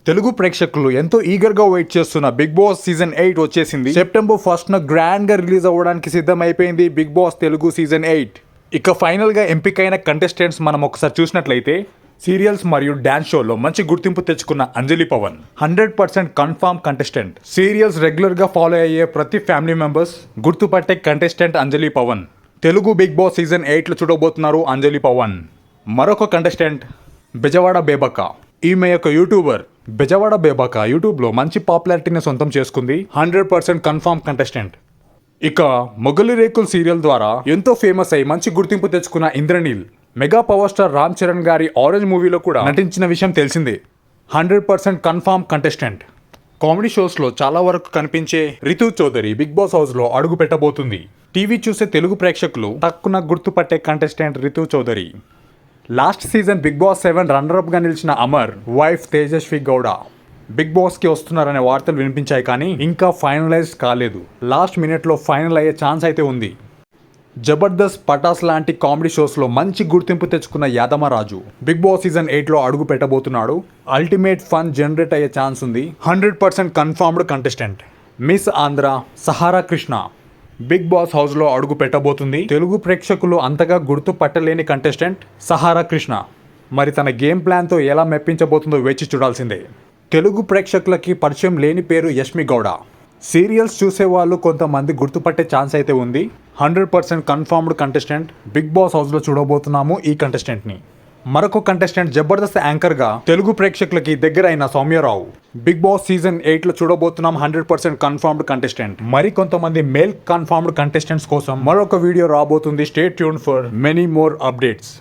తెలుగు ప్రేక్షకులు ఎంతో ఈగర్ గా వెయిట్ చేస్తున్న బిగ్ బాస్ సీజన్ 8 వచ్చేసింది. సెప్టెంబర్ 1న గ్రాండ్ గా రిలీజ్ అవ్వడానికి సిద్ధం అయిపోయింది బిగ్ బాస్ తెలుగు సీజన్ 8. ఇక ఫైనల్ గా ఎంపికైన కంటెస్టెంట్స్ మనం ఒకసారి చూసినట్లయితే సీరియల్స్ మరియు డాన్స్ షోలో మంచి గుర్తింపు తెచ్చుకున్న Anjali Pavan 100% confirm contestant. Serials regular గా ఫాలో అయ్యే ప్రతి ఫ్యామిలీ మెంబర్స్ గుర్తుపట్టే contestant Anjali Pavan. Telugu Bigg boss season 8లో చూడబోతున్నారు అంజలి పవన్. మరొక కంటెస్టెంట్ బెజవాడ బేబక్క. ఈమె యొక్క యూట్యూబర్. బెజవాడ బేబక్క యూట్యూబ్లో మంచి పాపులారిటీని సొంతం చేసుకుంది. 100% కన్ఫర్మ్ కంటెస్టెంట్. ఇక మొగలి రేకుల్ సీరియల్ ద్వారా ఎంతో ఫేమస్ అయి మంచి గుర్తింపు తెచ్చుకున్న Indraneel mega power star Ram Charan గారి ఆరెంజ్ మూవీలో కూడా నటించిన విషయం తెలిసిందే. 100% కన్ఫర్మ్ కంటెస్టెంట్. కామెడీ షోస్లో చాలా వరకు కనిపించే రితు చౌదరి బిగ్ బాస్ హౌస్లో అడుగు పెట్టబోతుంది. టీవీ చూసే తెలుగు ప్రేక్షకులు తక్కువ గుర్తుపట్టే contestant Ritu Chowdary. Last season Bigg Boss 7 రన్నరప్గా నిలిచిన అమర్ వైఫ్ తేజస్వి గౌడ బిగ్ బాస్కి వస్తున్నారనే వార్తలు వినిపించాయి, కానీ ఇంకా ఫైనలైజ్ కాలేదు. లాస్ట్ మినిట్లో ఫైనల్ అయ్యే ఛాన్స్ అయితే ఉంది. జబర్దస్త్, పటాస్ లాంటి కామెడీ షోస్లో మంచి గుర్తింపు తెచ్చుకున్న యాదమరాజు బిగ్ బాస్ సీజన్ 8లో అడుగు పెట్టబోతున్నాడు. అల్టిమేట్ ఫన్ జనరేట్ అయ్యే ఛాన్స్ ఉంది. 100% confirmed contestant. Miss Andhra Sahara Krishna big boss హౌస్లో అడుగు పెట్టబోతుంది. తెలుగు ప్రేక్షకులు అంతగా గుర్తుపట్టలేని కంటెస్టెంట్ సహారా కృష్ణ. మరి తన గేమ్ ప్లాన్తో ఎలా మెప్పించబోతుందో వేచి చూడాల్సిందే. తెలుగు ప్రేక్షకులకి పరిచయం లేని పేరు యష్మి గౌడ. సీరియల్స్ చూసేవాళ్ళు కొంతమంది గుర్తుపట్టే ఛాన్స్ అయితే ఉంది. 100% కన్ఫర్మ్డ్ కంటెస్టెంట్. బిగ్ బాస్ హౌస్లో చూడబోతున్నాము ఈ కంటెస్టెంట్ని. మరొక కంటెస్టెంట్ జబర్దస్త్ యాంకర్గా తెలుగు ప్రేక్షకులకి దగ్గరైన సౌమ్యరావు. బిగ్ బాస్ సీజన్ 8లో చూడబోతున్నాం. 100% కన్ఫర్మ్డ్ కంటెస్టెంట్. మరి కొంతమంది మేల్ కన్ఫర్మ్డ్ కంటెస్టెంట్స్ కోసం మరొక వీడియో రాబోతుంది. Stay tune for many more updates.